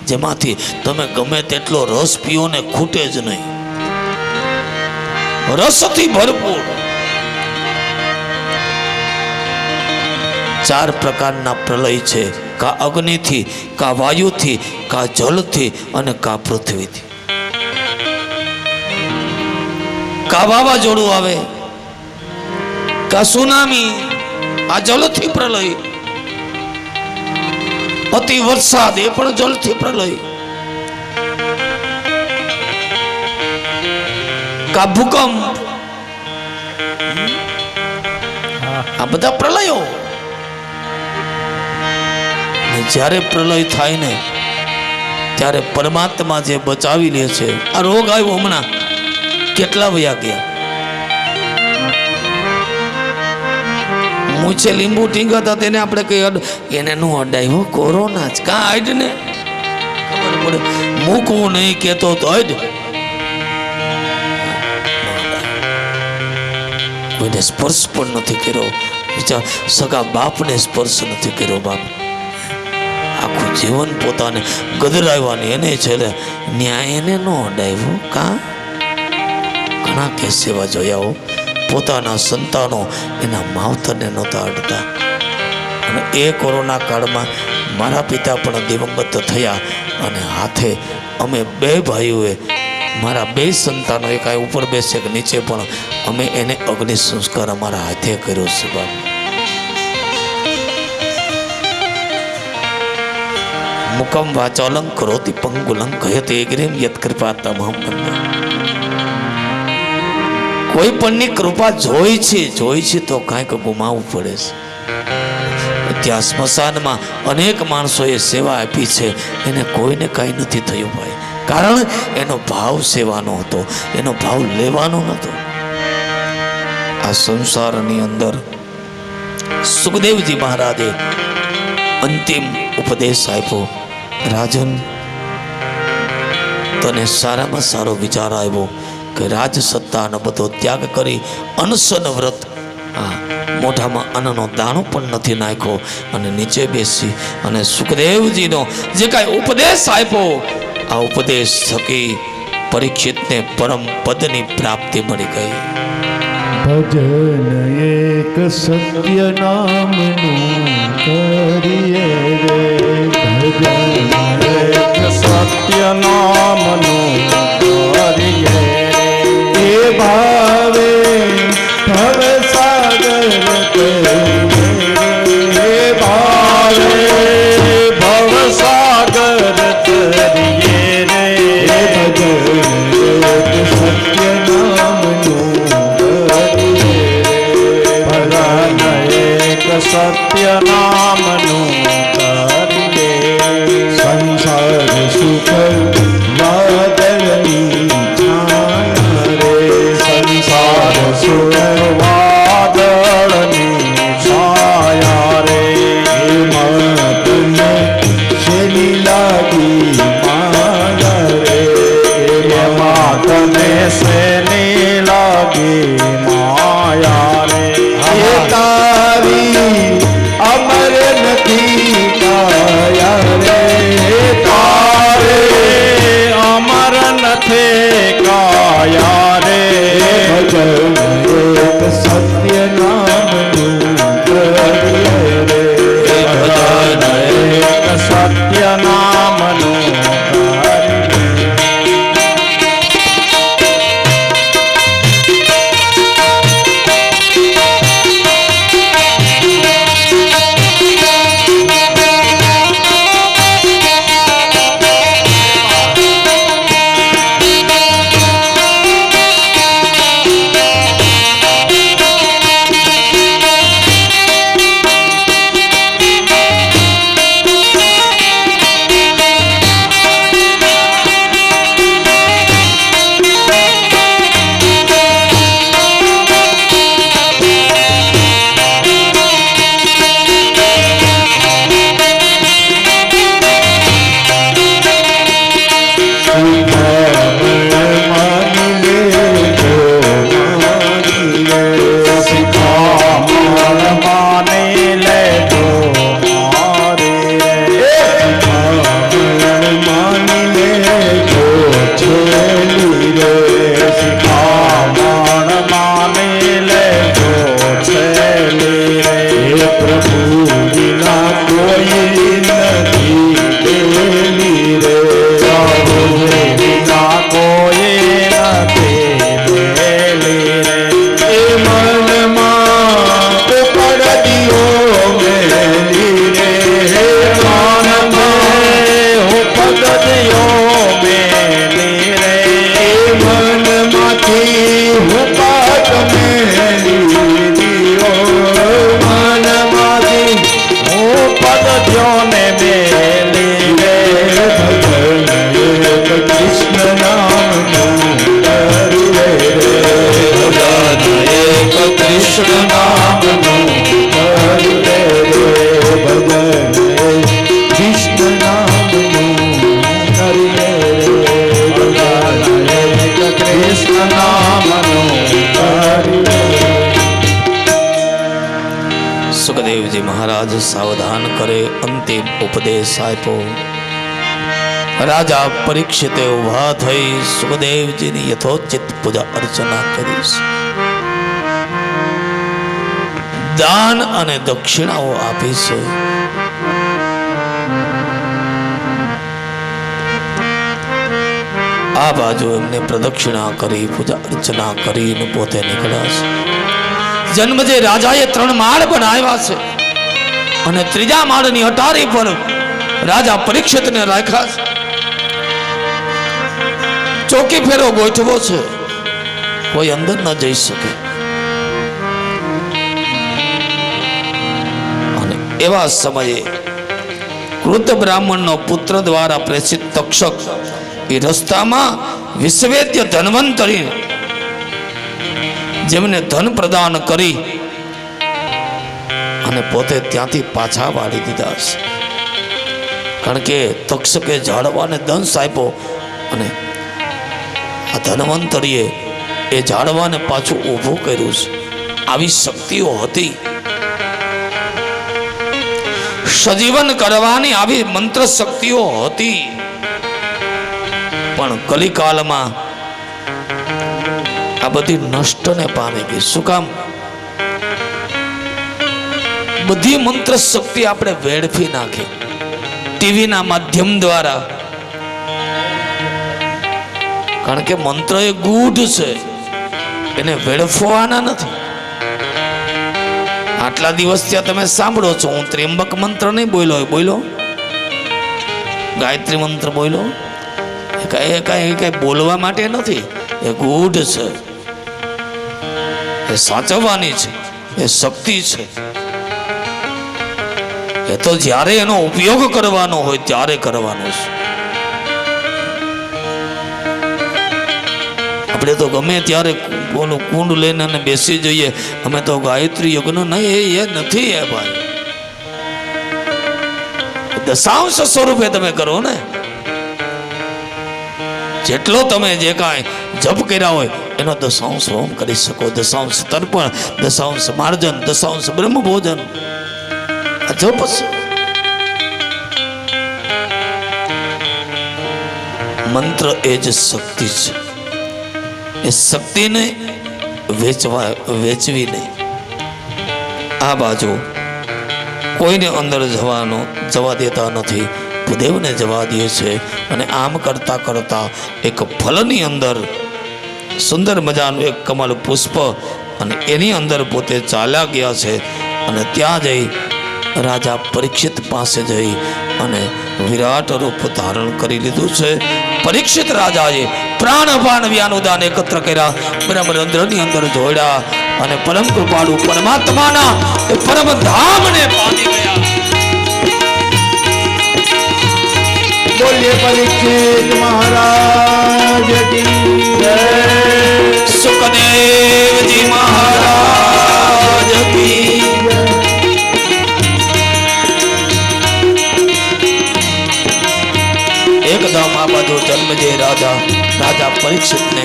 જેમાંથી તમે ગમે તેટલો રસ પીઓ ને ખૂટે જ નહીં. રસથી ભરપૂર. 4 પ્રકારના પ્રલય છે. કા અગ્નિથી, કા વાયુથી, કા જળથી, અને કા પૃથ્વીથી. કા વાવાઝોડું આવે, કા સુનામી, આ જલથી પ્રલય. અતિ વરસાદ એ પણ જલથી પ્રલય. કા ભૂકંપ, આ બધા પ્રલયો. જ્યારે પ્રલય થાય ને ત્યારે પરમાત્મા જે બચાવી લે છે. આ રોગ આવ્યો હમણાં, કેટલા વયા ગયા. મૂછે લીંબુ ટીંગતા તેને આપણે કઈ એને નું અડાયો કોરોના જ કા અડ ને ખબર પડે. મૂકવું નહીં કેતો તો અડ. કોઈને સ્પર્શ પણ નથી કર્યો. વિચાર, સગા બાપને સ્પર્શ નથી કર્યો. બાપ આખું જીવન પોતાને ગદરાવવાની એને છેલ્લે ન્યાય એને ન અડાવ્યો. કા ઘણા કેસ એવા જોયા હો. પોતાના સંતાનો એના માવતરને નહોતા અડતા. અને એ કોરોના કાળમાં મારા પિતા પણ દિવંગત થયા. અને હાથે અમે બે ભાઈઓએ, મારા બે સંતાનો, એક આ ઉપર બેસે કે નીચે, પણ અમે એને અગ્નિ સંસ્કાર અમારા હાથે કર્યો છે. બાપ મુકમ વાચાલં કરોતિ પંગુલં કહેતે એગ્રેમ યત કૃપા તમામ બંધ. કોઈ પણની કૃપા જોઈ છે તો કાંઈક ગુમાવવું પડે છે. ત્યાં સ્મશાનમાં અનેક માણસોએ સેવા આપી છે, એને કોઈને કાંઈ નથી થયું ભાઈ. કારણ એનો ભાવ સેવાનો હતો, એનો ભાવ લેવાનો નહોતો. આ સંસારની અંદર સુખદેવજી મહારાજે અંતિમ ઉપદેશ આપ્યો. રાજન, તને સારામાં સારો વિચાર આવ્યો કે રાજ સત્તાનો બધો ત્યાગ કરી અનશન વ્રત, મોઢામાં અન્નનો દાણો પણ નથી નાખ્યો અને નીચે બેસી અને સુખદેવજીનો જે કાંઈ ઉપદેશ આપ્યો, આ ઉપદેશ થકી પરીક્ષિતને પરમ પદની પ્રાપ્તિ મળી ગઈ. ભજન એક સત્ય નામનું કરીએ રે, ભજન એક સત્ય નામનું કરીએ રે, એ ભાવે ભવ સાગર તરીએ, એ ભાવે ભવ સાગર તરીએ રે, ભજન એક સત્ય નામનું સત્ય નામનું કરીએ. સંસાર સુખ વાદળની છાયા રે, સંસાર સુખ વાદળની છાયા રે, મતને શેની લાગી માયા રે, માતને શેની લાગી માયા રે, અમર નથી કાયા રે, તારે અમર નથી કાયા રે, ભજન એક સત્ય નામનું કરીએ રે, ભજન એક સત્ય નામનું સુખદેવજી મહારાજ સાવધાન કરે અંતિમ ઉપદેશ આપ્યો. રાજા પરીક્ષિતે ઉભા થઈ સુખદેવજીની યથોચિત પૂજા અર્ચના કરીશ. દાન અને દક્ષિણાઓ આપી છે. આ બાજુ એમને પ્રદક્ષિણા કરી પૂજા અર્ચના કરીને પોતે નીકળ્યા છે. જન્મજે રાજાએ 3 માળ બનાવ્યા છે અને 3જા માળની અટારી પર રાજા પરીક્ષિતને રાખ્યા છે. ચોકી ફેરો ગોઠવો છે, કોઈ અંદર ન જઈ શકે. અને એવા સમયે કૃત બ્રાહ્મણનો પુત્ર દ્વારા પ્રેષિત તક્ષક એ રસ્તામાં વિશ્વેદ્ય ધન્વંતરી જેમને ધન પ્રદાન કરી અને પોતે ત્યાંથી પાછા વાળી દીધા છે. કારણ કે તક્ષકે ઝાડવાને દંશ આપ્યો અને આ ધન્વંતરીએ એ ઝાડવાને પાછું ઊભું કર્યું છે. આવી શક્તિઓ હતી. સજીવન કરવાની આવી મંત્ર શક્તિઓ હતી. પણ કલિકાલમાં આ બધી નષ્ટને પામી ગઈ. શું કામ? બધી મંત્ર શક્તિ આપણે વેડફી નાખી ટીવીના માધ્યમ દ્વારા. કારણ કે મંત્ર એ ગૂઢ છે, એને વેડફવાના નથી. આટલા દિવસ ત્યાં તમે સાંભળો છો, હું ત્ર્યંબક મંત્ર નહીં બોલ્યો, બોલો ગાયત્રી મંત્ર બોલ્યો. કઈ બોલવા માટે નથી, એ ગૂઢ છે, એ સાચવવાની છે, એ શક્તિ છે. એ તો જ્યારે એનો ઉપયોગ કરવાનો હોય ત્યારે કરવાનો છે. આપણે તો ગમે ત્યારે બોલું કુંડ લઈને અને બેસી જઈએ. અમે તો ગાયત્રી યજ્ઞ નહીં, એ નથી. એ ભાઈ દશાંશ સ્વરૂપે તમે કરો ને. જેટલો તમે જે કાંઈ જપ કર્યા હોય એનો દશાંશ હોમ કરી શકો. દશાંશ તર્પણ, દશાંશ માર્જન, દશાંશ બ્રહ્મ ભોજન. આ જપ છે. મંત્ર એ જ શક્તિ છે. એ શક્તિને વેચવી નહીં. આ બાજુ કોઈને અંદર જવા દેતા નથી, ભૂદેવને જવા દે છે. અને આમ કરતા કરતા એક ફલની અંદર સુંદર મજાનું એક કમળ પુષ્પ અને એની અંદર પોતે ચાલ્યા ગયા છે. અને ત્યાં જઈ રાજા પરીક્ષિત પાસે જઈ અને વિરાટ રૂપ ધારણ કરી લીધું છે. પરીક્ષિત રાજાએ પ્રાણપાન વ્યાનુદાન એકત્ર કર્યા, બ્રહ્મરંધ્રની અંદર જોડ્યા અને પરમ કૃપાળુ પરમાત્માના એ પરમ ધામને પામી ગયા. બોલીએ પરીક્ષિત મહારાજ કી જય. સુખદેવજી મહારાજ કી એકદમ આ બાજુ જન્મજે રાજા પરીક્ષિતને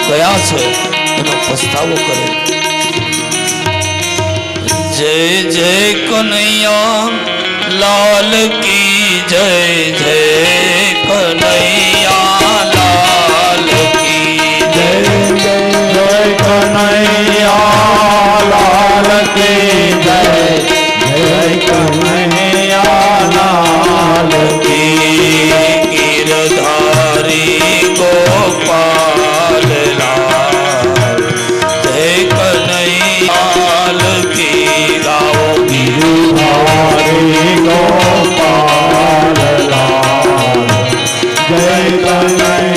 ગયા છે એનો પસ્તાવો કરે. જય જય કનૈયા લાલ કી જય. જય કનૈયા લાલ કી જય. જય કનૈયા લાલ કી જય. જય કનૈયા લાલ કી. ગીરધારી ગોપાલ લાલ જય કનૈયાલ કી ગાઓ. ગીરધારી ગોપાલ લાલ જય કનૈયા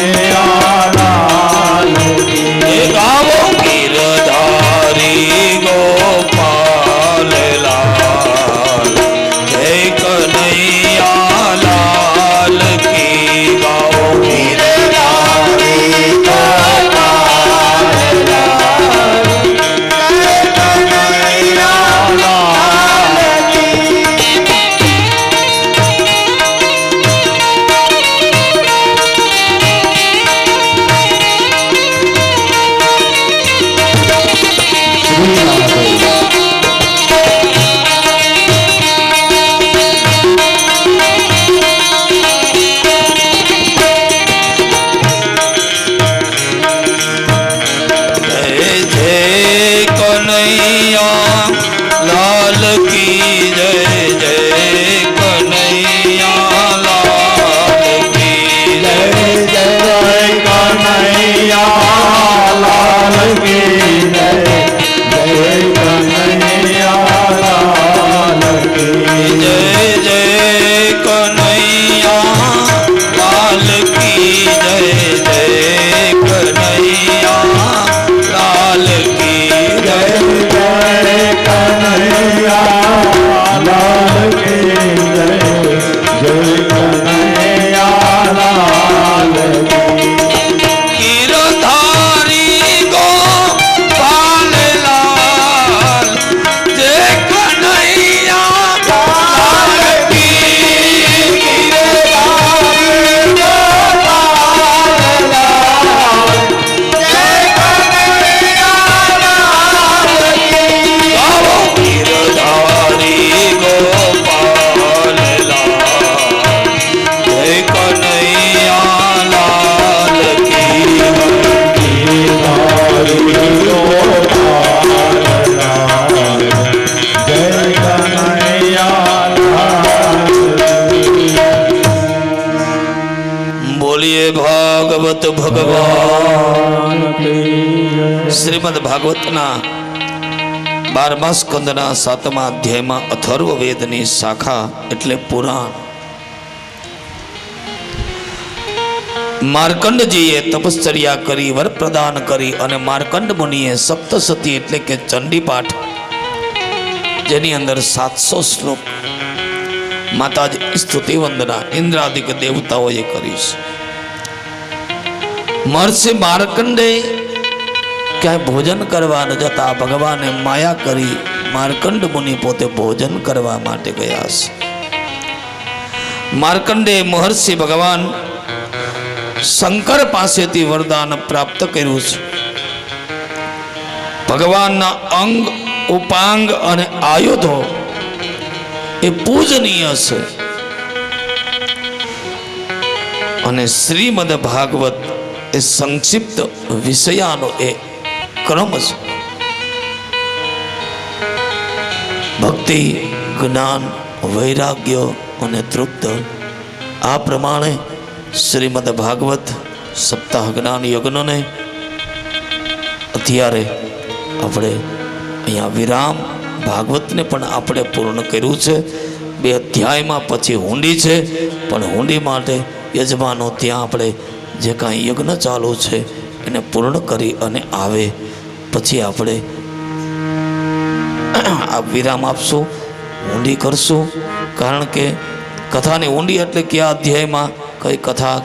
ભાગવત ભગવાન શ્રીમદ ભાગવતના 12મા સ્કંદના 7મા અધ્યાયમાં અથર્વ વેદની શાખા એટલે પુરાણ. માર્કંડજીએ તપશ્ચર્યા કરી, વર પ્રદાન કરી અને માર્કંડ મુનિએ સપ્તસતી એટલે કે ચંડી પાઠ, જેની અંદર 700 શ્લોક માતાજી સ્તુતિ વંદના ઇન્દ્રાદિક દેવતાઓએ કરી છે. મહર્ષિ માર્કંડે ક્યાંય ભોજન કરવા ન જતા ભગવાને માયા કરી માર્કંડ મુનિ પોતે ભોજન કરવા માટે ગયા છે. માર્કંડે મહર્ષિ ભગવાન શંકર પાસેથી વરદાન પ્રાપ્ત કર્યું છે. ભગવાનના અંગ, ઉપાંગ અને આયુધો એ પૂજનીય છે અને શ્રીમદ ભાગવત એ સંક્ષિપ્ત વિષયાનો એ ક્રમ છે. ભક્તિ, જ્ઞાન, વૈરાગ્ય અને તૃપ્ત, આ પ્રમાણે શ્રીમદ ભાગવત સપ્તાહ જ્ઞાન યજ્ઞને અત્યારે આપણે અહીંયા વિરામ. ભાગવતને પણ આપણે પૂર્ણ કર્યું છે. 2 અધ્યાયમાં પછી હુંડી છે, પણ હુંડી માટે યજમાનો ત્યાં આપણે જે કાંઈ યજ્ઞ ચાલુ છે એને પૂર્ણ કરી અને આવે પછી આપણે આ વિરામ આપશું, હુંડી કરશું. કારણ કે કથાની હુંડી એટલે કયા અધ્યાયમાં કઈ કથા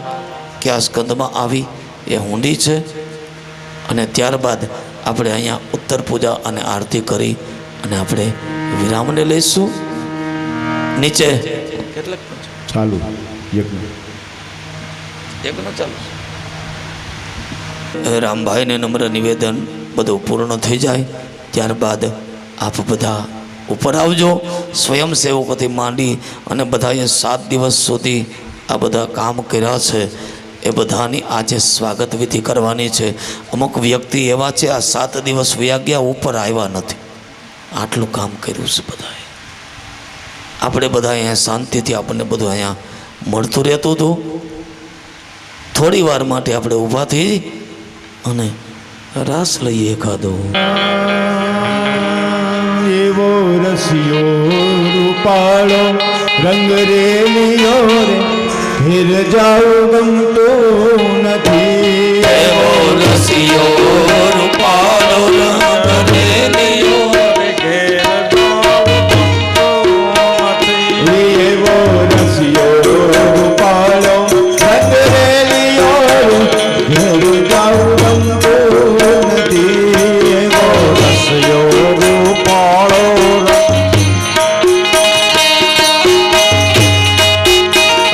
કયા સ્કંદમાં આવી એ હુંડી છે. અને ત્યારબાદ આપણે અહીંયા ઉત્તર પૂજા અને આરતી કરી અને આપણે વિરામને લઈશું. નીચે કેટલાક ચાલુ યજ્ઞ ચાલુ. રામભાઈને નમ્ર નિવેદન, બધું પૂર્ણ થઈ જાય ત્યારબાદ આપ બધા ઉપર આવજો. સ્વયંસેવકોથી માંડી અને બધાએ 7 દિવસ સુધી આ બધા કામ કર્યા છે એ બધાની આજે સ્વાગત વિધિ કરવાની છે. અમુક વ્યક્તિ એવા છે આ 7 દિવસ વયા ગયા ઉપર આવ્યા નથી. આટલું કામ કર્યું છે બધાએ. આપણે બધા અહીંયા શાંતિથી આપણને બધું અહીંયા મળતું રહેતું હતું. થોડી વાર માટે આપણે ઊભા થઈ અને રાસ લઈએ એકાદો. એવો રસિયો રૂપાળો રંગ રેલિયો રે, ઘેર જાઉં ગમતો નથી. એવો રસિયો રૂપાળો રંગ રેલિયો રે, ઘેર એવો રસિયો રૂપાળો રંગ રેલિયો રે, ઘેર જાઉં ગમતો નથી. એવો રસિયો રૂપાળો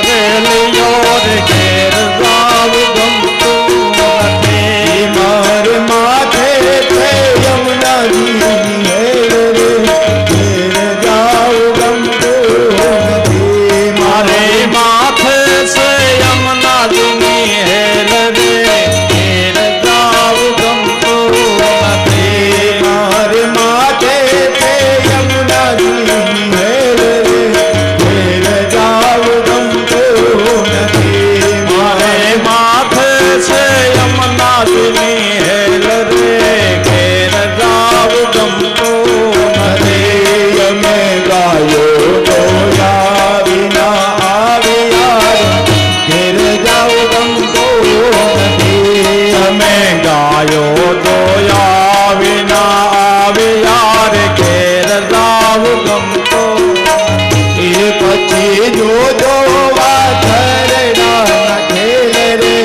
રેલિયો રે, ઘેર જાઉં ગમતો નથી. મારે માથે છે યમુનાજીની હેર રે, ઘેર જાઉં ગમતો નથી. મારે માથે છે યમુનાજીની હેર રે, ઘેર જાઉં ગમતો નથી. મારે માથે છે યમુનાજીની હેર રે, ઘેર જાઉં ગમતો નથી. મારે માથે છે યમુનાજીની હેર રે, ઘેર જાઉં ગમતો નથી. અમે ગાયો જોયા વિના આવ્યા રે, ઘેર જાઉં ગમતો નથી. અમે ગાયો જોયા વિના આવ્યા રે, ઘેર જાઉં ગમતો. એ પછી જોજો વાછરડા ખેલ રે,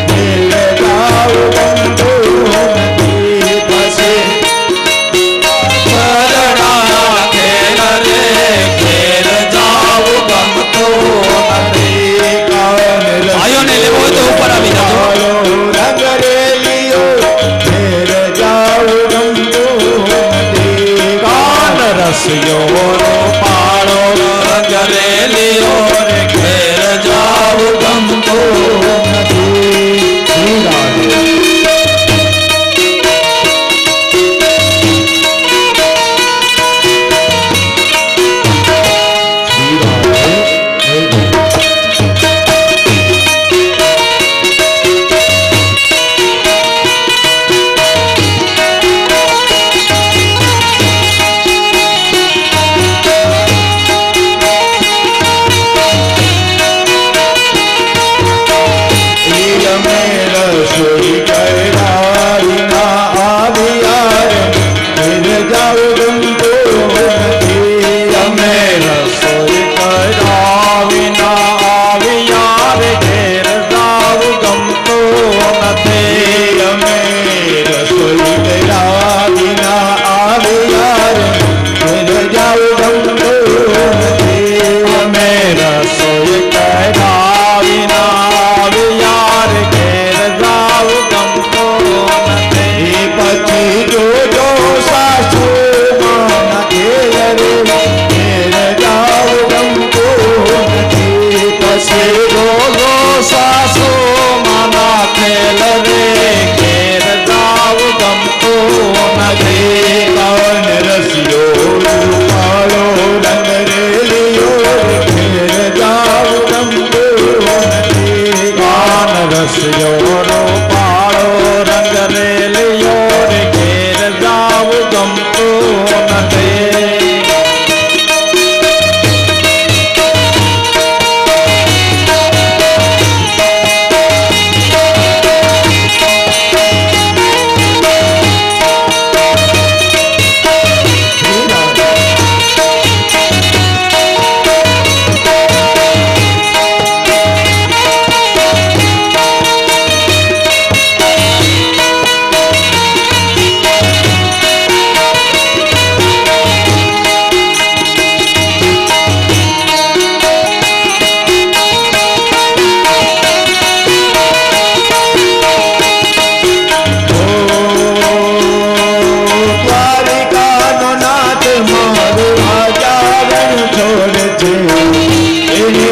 ખેલ જાઉં ગમતો નથી. પછી વાછરડા ખેલ રે, ખેલ જાઉં ગમતો નથી. ભાઈઓને લેવો હોય તો ઉપર આવી જાજો. રંગ રેલિયો, ઘેર જાઉં ગમતો નથી. કાન રસિયો રૂપાળો રંગ રેલિયો રે, ઘેર જાઉં ગમતો નથી. શ્રી રાધે. શ્રી રાધે.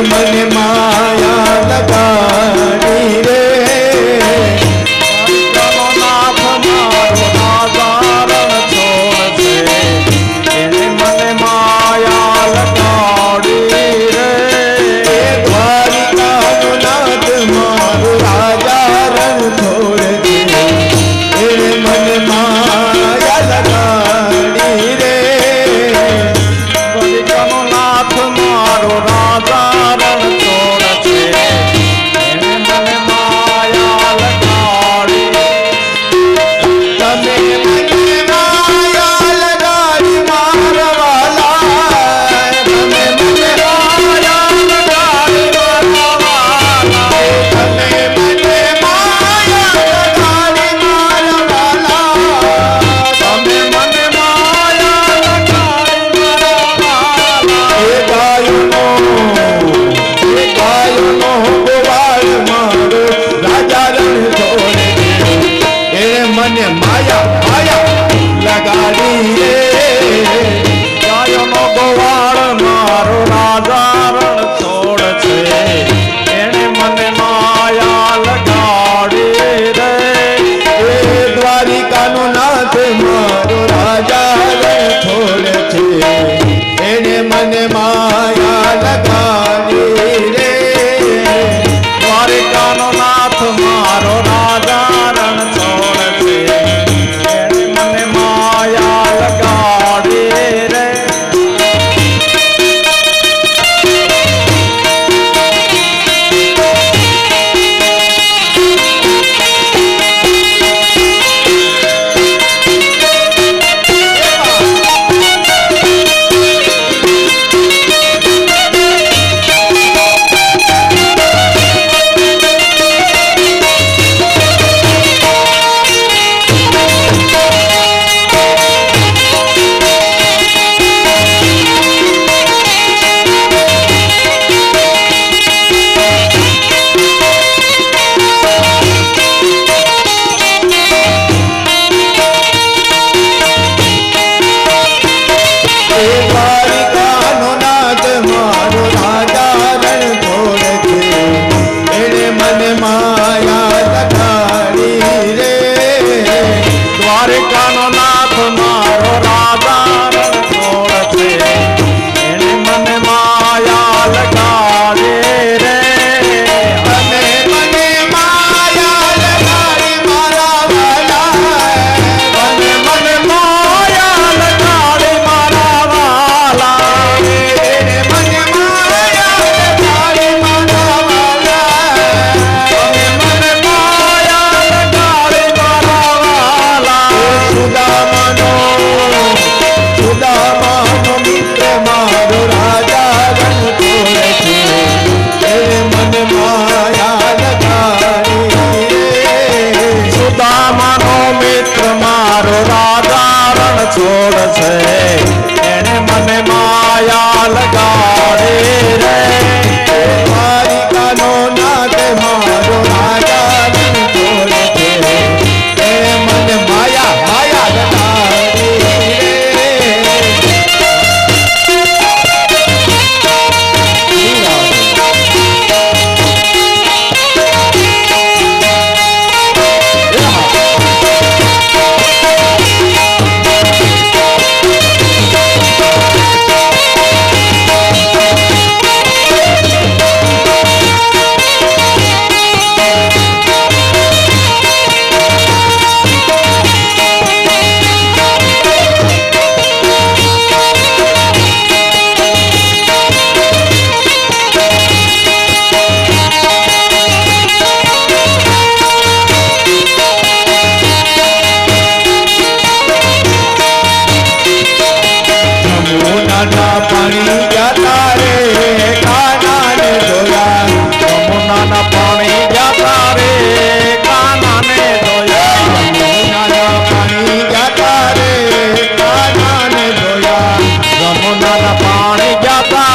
મને માયા લગાડી રે નાથ મારો નાદારણ છોડ છે એને મને માયા લગાડી રે દ્વારિકાનો નાથ મારો રાજા રણ છોડ છે એને મને માયા લગાડી રે દ્વારિકાનો નાથ મારો રાજા રણ છોડ છે એને મને માયા લગાડી તમે મને માયા લગાડી મારા વાલા તમે મને માયા લગાડી મારા વાલા તમે મને માયા લગાડી મારા વાલા તમે મને માયા લગાડી મારા વાલા એ ગાયનો ગોવાળ મારો રાજા રણ છોડે એને મને માયા લગાડી રે ગાયનો ગોવાળ મારો રાજા રણ છોડ છે એને મને માયા લગાડી રે એ દ્વારિકાનો નાથ મારો રાજા રણ છોડ છે એને મને માયા લગાડી રે દ્વારિકાનો નાથ મારો રાજા રણ છોડ છે એને મને માયા લગાડી રે દ્વારિકાનો નાથ મારો રાજા રણ છોડ છે એને મને માયા લગાડી રે દ્વારિકાનો નાથ મારો રાજા રણ છોડ છે એને મને માયા લગાડી રે અને મને માયા લગાડી મારા વાલા અને મને માયા લગાડી મારા વાલા એને મને માયા લગાડી મારા વાલા અને મને માયા લગાડી મારા વાલા સુદામાનો મિત્ર મારો રાજા રણ છોડ છે એને મને માયા લગાડી રે સુદામાનો મિત્ર મારો રાજા રણ છોડ છે એને મને માયા લગાડી રે દ્વારિકાનો નાથ મારો રાજા રણ છોડ છે એને મને માયા લગાડી રે પાણી જાતા